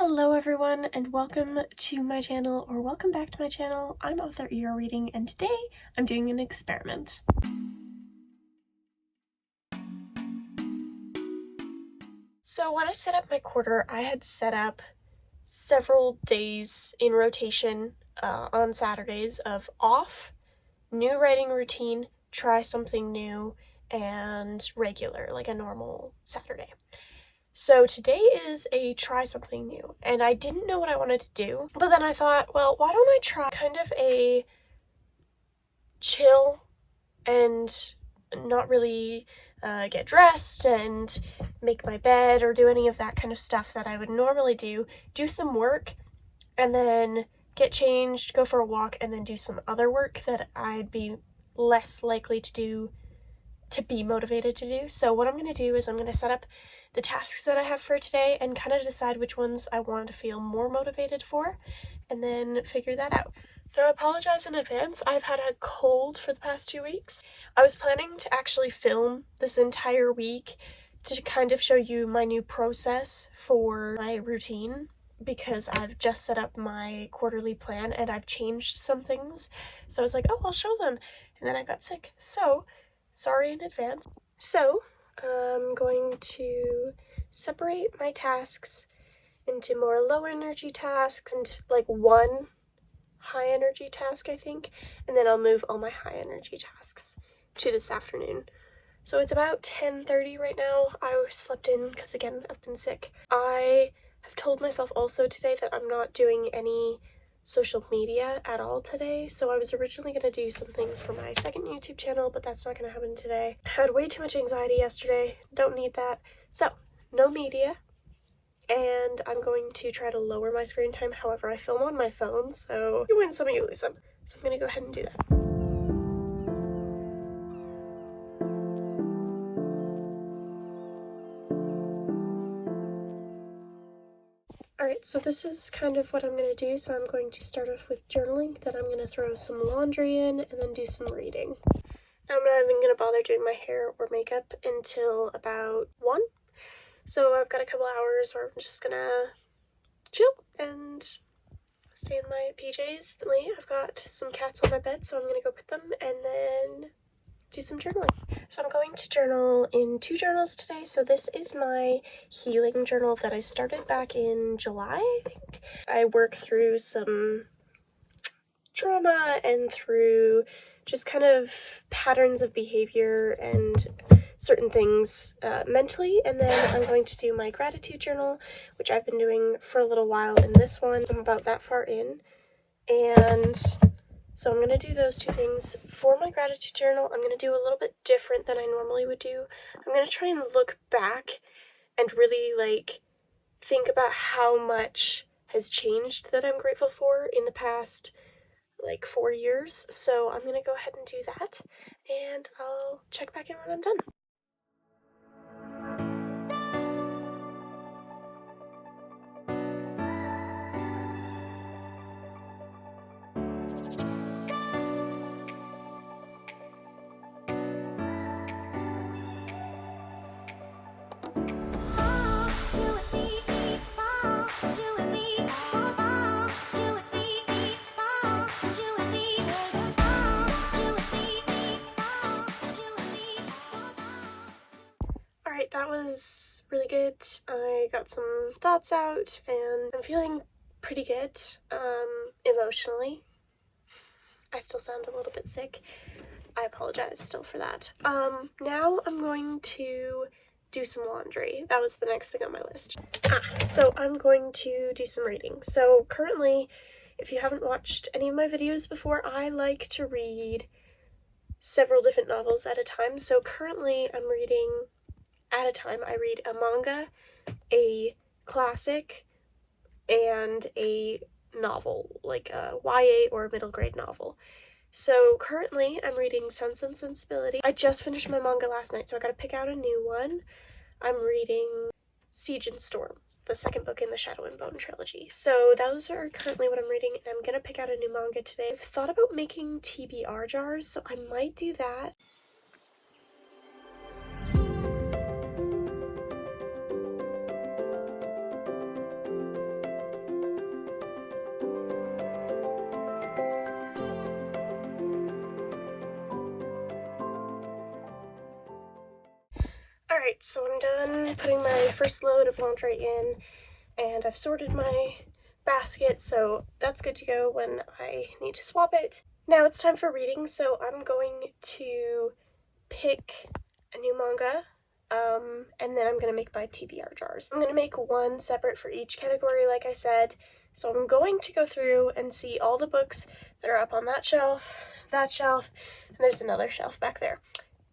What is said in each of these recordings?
Hello everyone and welcome to my channel, or welcome back to my channel. I'm Author Ear Reading and today I'm doing an experiment. So when I set up my quarter, I had set up several days in rotation on Saturdays of off, new writing routine, try something new, and regular, like a normal Saturday. So today is a try something new, and I didn't know what I wanted to do, but then I thought, well, why don't I try kind of a chill and not really get dressed and make my bed or do any of that kind of stuff that I would normally do some work, and then get changed, go for a walk, and then do some other work that I'd be less likely to be motivated to do. So what I'm going to do is I'm going to set up the tasks that I have for today and kind of decide which ones I want to feel more motivated for, and then figure that out. Now, I apologize in advance. I've had a cold for the past 2 weeks. I was planning to actually film this entire week to kind of show you my new process for my routine, because I've just set up my quarterly plan and I've changed some things. So I was like, oh, I'll show them. And then I got sick. So sorry in advance. So I'm going to separate my tasks into more low energy tasks and like one high energy task, I think, and then I'll move all my high energy tasks to this afternoon. So it's about 10:30 right now. I slept in because, again, I've been sick. I have told myself also today that I'm not doing any social media at all today. So I was originally going to do some things for my second YouTube channel, but that's not going to happen today. I had way too much anxiety yesterday. Don't need that. So no media. And I'm going to try to lower my screen time. However, I film on my phone, so you win some, you lose some. So I'm going to go ahead and do that. Alright, so this is kind of what I'm going to do. So I'm going to start off with journaling, then I'm going to throw some laundry in, and then do some reading. Now I'm not even going to bother doing my hair or makeup until about 1. So I've got a couple hours where I'm just going to chill and stay in my PJs. I've got some cats on my bed, so I'm going to go put them and then do some journaling. So I'm going to journal in 2 journals today. So this is my healing journal that I started back in July, I think. I work through some trauma and through just kind of patterns of behavior and certain things mentally, and then I'm going to do my gratitude journal, which I've been doing for a little while. In this one, I'm about that far in, and so I'm going to do those 2 things. For my gratitude journal, I'm going to do a little bit different than I normally would do. I'm going to try and look back and really think about how much has changed that I'm grateful for in the past 4 years. So I'm going to go ahead and do that, and I'll check back in when I'm done. Alright, that was really good. I got some thoughts out and I'm feeling pretty good emotionally. I still sound a little bit sick. I apologize still for that. Now I'm going to do some laundry. That was the next thing on my list. So I'm going to do some reading. So currently, if you haven't watched any of my videos before, I like to read several different novels at a time. So currently I'm reading, at a time, I read a manga, a classic, and a novel, like a YA or a middle grade novel. So currently I'm reading Sense and Sensibility. I just finished my manga last night, so I gotta pick out a new one. I'm reading Siege and Storm, the second book in the Shadow and Bone trilogy. So those are currently what I'm reading, and I'm gonna pick out a new manga today. I've thought about making TBR jars, so I might do that. Alright, so I'm done putting my first load of laundry in, and I've sorted my basket, so that's good to go when I need to swap it. Now it's time for reading, so I'm going to pick a new manga, and then I'm going to make my TBR jars. I'm going to make one separate for each category, like I said, so I'm going to go through and see all the books that are up on that shelf, and there's another shelf back there,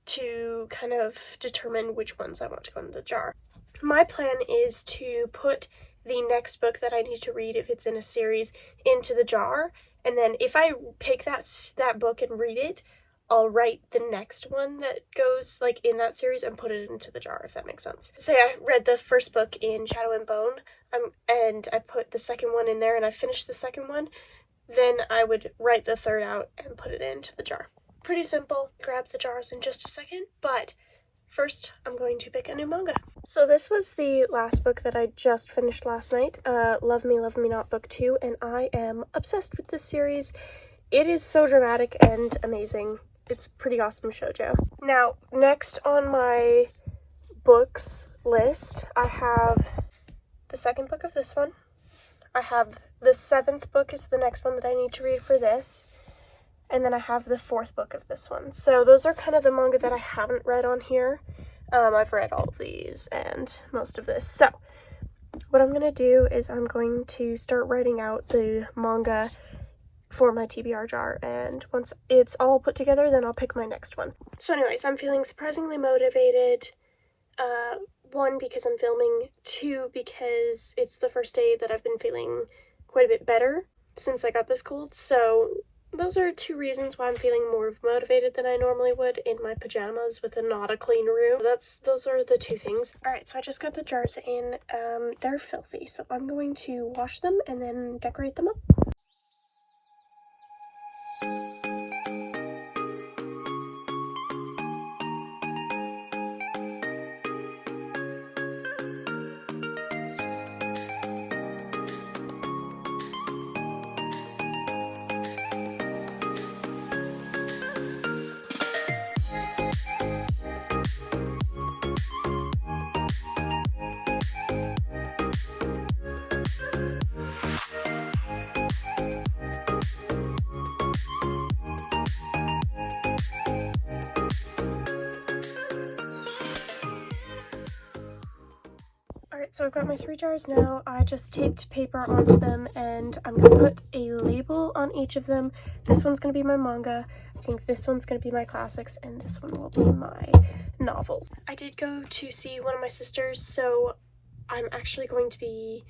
to kind of determine which ones I want to go in the jar. My plan is to put the next book that I need to read, if it's in a series, into the jar, and then if I pick that book and read it, I'll write the next one that goes like in that series and put it into the jar, if that makes sense. Say I read the first book in Shadow and Bone, and I put the second one in there and I finished the second one, then I would write the third out and put it into the jar. Pretty simple. Grab the jars in just a second, but first I'm going to pick a new manga. So this was the last book that I just finished last night, Love Me, Love Me Not Book 2, and I am obsessed with this series. It is so dramatic and amazing. It's pretty awesome shoujo. Now, next on my books list, I have the second book of this one. I have the 7th book is the next one that I need to read for this. And then I have the 4th book of this one. So those are kind of the manga that I haven't read on here. I've read all of these and most of this. So what I'm going to do is I'm going to start writing out the manga for my TBR jar, and once it's all put together, then I'll pick my next one. So anyways, I'm feeling surprisingly motivated. 1, because I'm filming, 2, because it's the first day that I've been feeling quite a bit better since I got this cold, so those are 2 reasons why I'm feeling more motivated than I normally would in my pajamas with not a clean room. Those are the 2 things. Alright, so I just got the jars in. They're filthy, so I'm going to wash them and then decorate them up. So I've got my 3 jars now. I just taped paper onto them, and I'm going to put a label on each of them. This one's going to be my manga, I think this one's going to be my classics, and this one will be my novels. I did go to see one of my sisters, so I'm actually going to be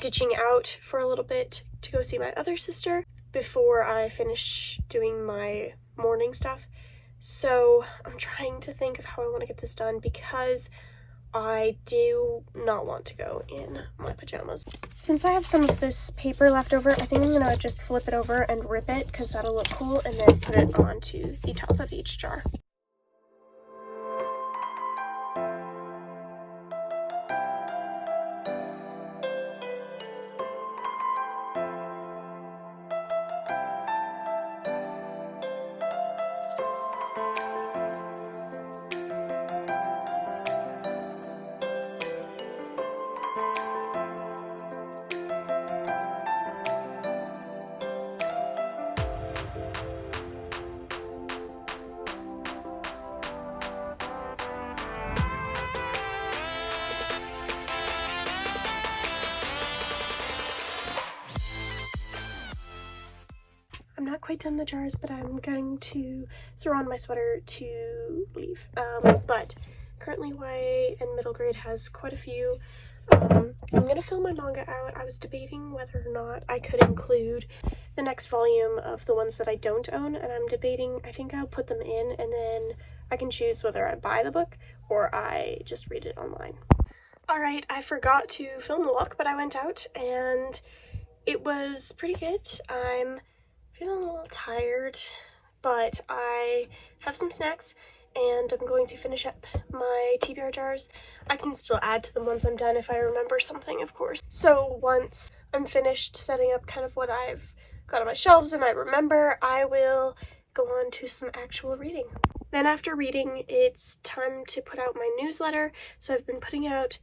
ditching out for a little bit to go see my other sister before I finish doing my morning stuff. So I'm trying to think of how I want to get this done, because I do not want to go in my pajamas. Since I have some of this paper left over, I think I'm gonna just flip it over and rip it, because that'll look cool, and then put it onto the top of each jar. I'm not quite done the jars, but I'm going to throw on my sweater to leave. But currently YA and middle grade has quite a few. I'm gonna fill my manga out. I was debating whether or not I could include the next volume of the ones that I don't own, and I'm debating, I think I'll put them in, and then I can choose whether I buy the book or I just read it online. Alright, I forgot to film the look, but I went out and it was pretty good. I'm feeling a little tired, but I have some snacks and I'm going to finish up my TBR jars. I can still add to them once I'm done if I remember something, of course. So once I'm finished setting up kind of what I've got on my shelves and I remember, I will go on to some actual reading. Then after reading, it's time to put out my newsletter. So I've been putting out,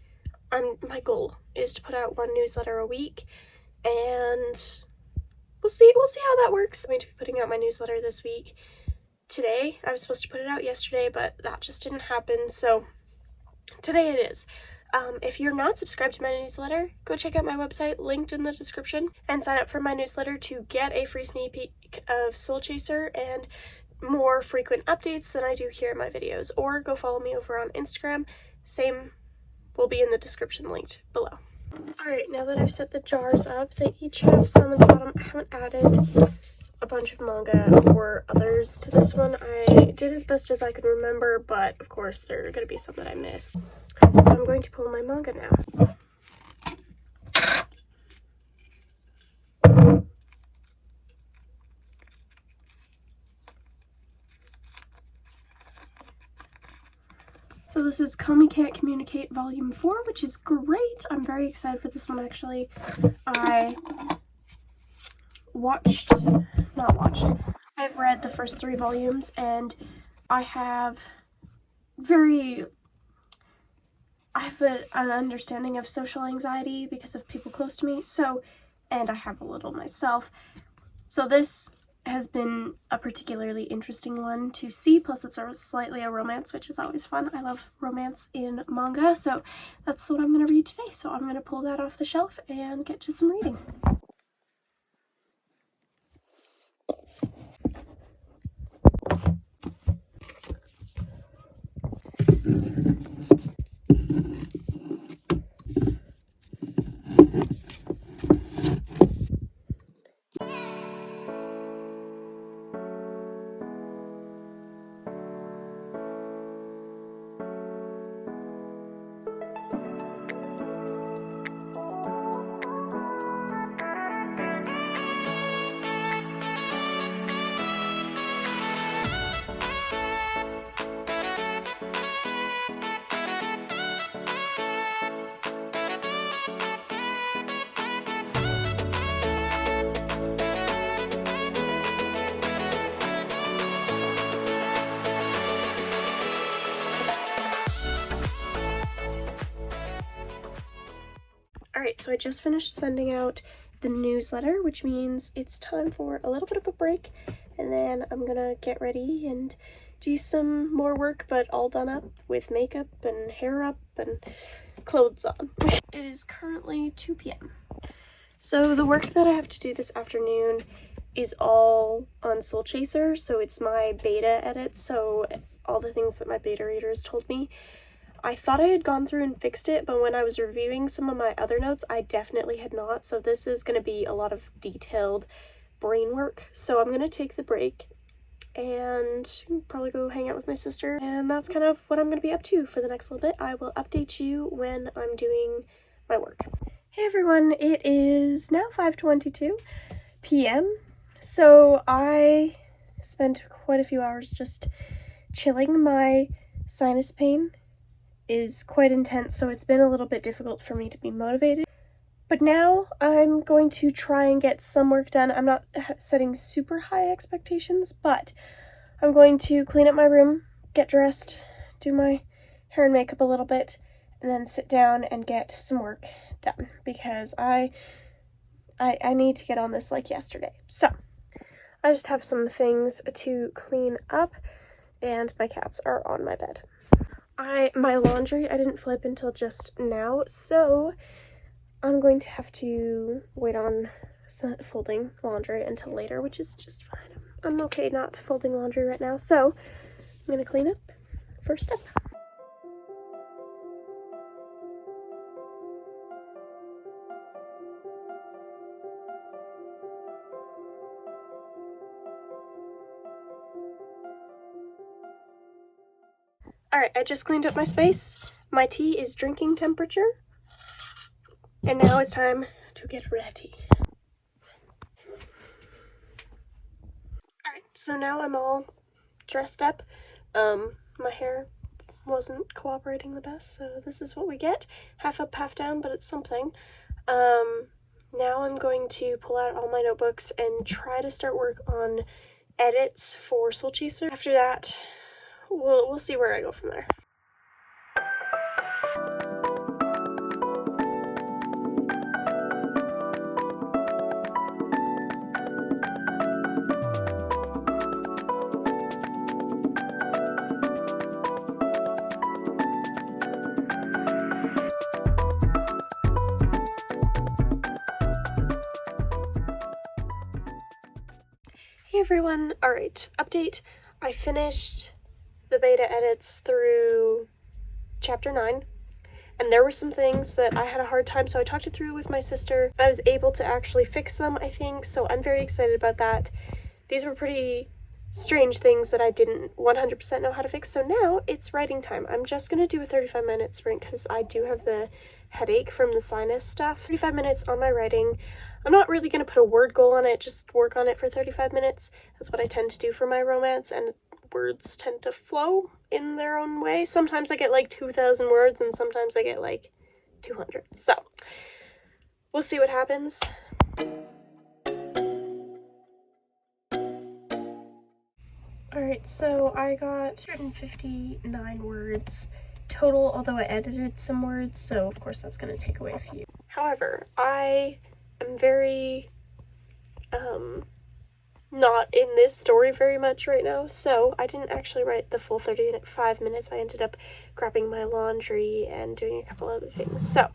my goal is to put out one newsletter a week, and we'll see how that works. I'm going to be putting out my newsletter this week. Today, I was supposed to put it out yesterday, but that just didn't happen, so today it is. If you're not subscribed to my newsletter, go check out my website, linked in the description, and sign up for my newsletter to get a free sneak peek of Soul Chaser and more frequent updates than I do here in my videos. Or go follow me over on Instagram. Same will be in the description linked below. Alright, now that I've set the jars up, they each have some at the bottom. I haven't added a bunch of manga or others to this one. I did as best as I could remember, but of course there are going to be some that I missed. So I'm going to pull my manga now. So this is Komi Can't Communicate Volume 4, which is great. I'm very excited for this one, actually. I've read the first 3 volumes, and I have an understanding of social anxiety because of people close to me, and I have a little myself. So this has been a particularly interesting one to see, plus it's slightly a romance, which is always fun. I love romance in manga, so that's what I'm going to read today. So I'm going to pull that off the shelf and get to some reading. Alright, so I just finished sending out the newsletter, which means it's time for a little bit of a break, and then I'm gonna get ready and do some more work, but all done up with makeup and hair up and clothes on. It is currently 2 p.m. So the work that I have to do this afternoon is all on Soul Chaser, so it's my beta edit, so all the things that my beta readers told me. I thought I had gone through and fixed it, but when I was reviewing some of my other notes, I definitely had not, so this is going to be a lot of detailed brain work. So I'm going to take the break and probably go hang out with my sister, and that's kind of what I'm going to be up to for the next little bit. I will update you when I'm doing my work. Hey everyone, it is now 5:22 p.m. So I spent quite a few hours just chilling. My sinus pain is quite intense, so it's been a little bit difficult for me to be motivated. But now I'm going to try and get some work done. I'm not setting super high expectations, but I'm going to clean up my room, get dressed, do my hair and makeup a little bit, and then sit down and get some work done, because I need to get on this like yesterday. So I just have some things to clean up, and my cats are on my bed. My laundry I didn't flip until just now, so I'm going to have to wait on folding laundry until later, which is just fine. I'm okay not folding laundry right now, so I'm gonna clean up first up. Alright, I just cleaned up my space. My tea is drinking temperature. And now it's time to get ready. Alright, so now I'm all dressed up. My hair wasn't cooperating the best, so this is what we get. Half up, half down, but it's something. Now I'm going to pull out all my notebooks and try to start work on edits for Soul Chaser. After that, we'll see where I go from there. Hey everyone, alright, update. I finished the beta edits through chapter 9, and there were some things that I had a hard time, so I talked it through with my sister. I was able to actually fix them, I think, so I'm very excited about that. These were pretty strange things that I didn't 100% know how to fix, so now it's writing time. I'm just gonna do a 35-minute sprint because I do have the headache from the sinus stuff. 35 minutes on my writing. I'm not really going to put a word goal on it, just work on it for 35 minutes. That's what I tend to do for my romance, and words tend to flow in their own way. Sometimes I get like 2,000 words, and sometimes I get like 200. So, we'll see what happens. Alright, so I got 159 words total, although I edited some words, so of course that's going to take away a few. However, I am very, not in this story very much right now, so I didn't actually write the full 35 minutes. I ended up grabbing my laundry and doing a couple other things. So,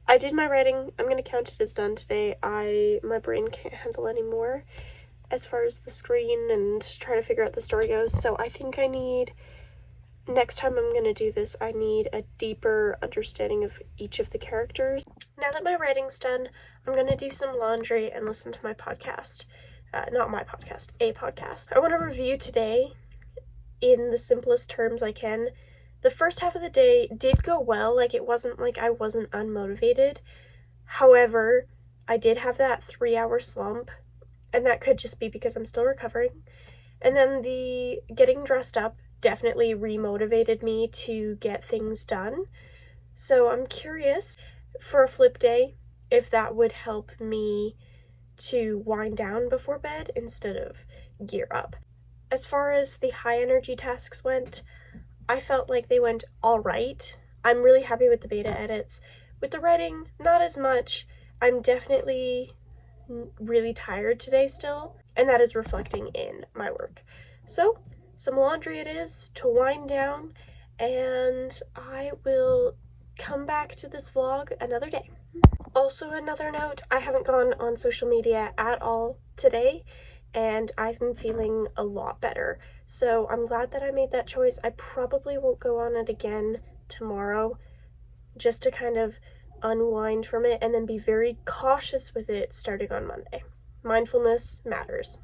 I did my writing. I'm going to count it as done today. My brain can't handle any more as far as the screen and try to figure out the story goes, so I think next time I'm going to do this, I need a deeper understanding of each of the characters. Now that my writing's done, I'm going to do some laundry and listen to my podcast. Not my podcast, a podcast. I want to review today in the simplest terms I can. The first half of the day did go well, like it wasn't like I wasn't unmotivated. However, I did have that 3-hour slump, and that could just be because I'm still recovering. And then the getting dressed up definitely remotivated me to get things done. So I'm curious for a flip day if that would help me to wind down before bed instead of gear up. As far as the high energy tasks went, I felt like they went all right. I'm really happy with the beta edits. With the writing, not as much. I'm definitely really tired today still, and that is reflecting in my work. So, some laundry it is to wind down, and I will come back to this vlog another day. Also, another note, I haven't gone on social media at all today, and I've been feeling a lot better. So I'm glad that I made that choice. I probably won't go on it again tomorrow, just to kind of unwind from it and then be very cautious with it starting on Monday. Mindfulness matters.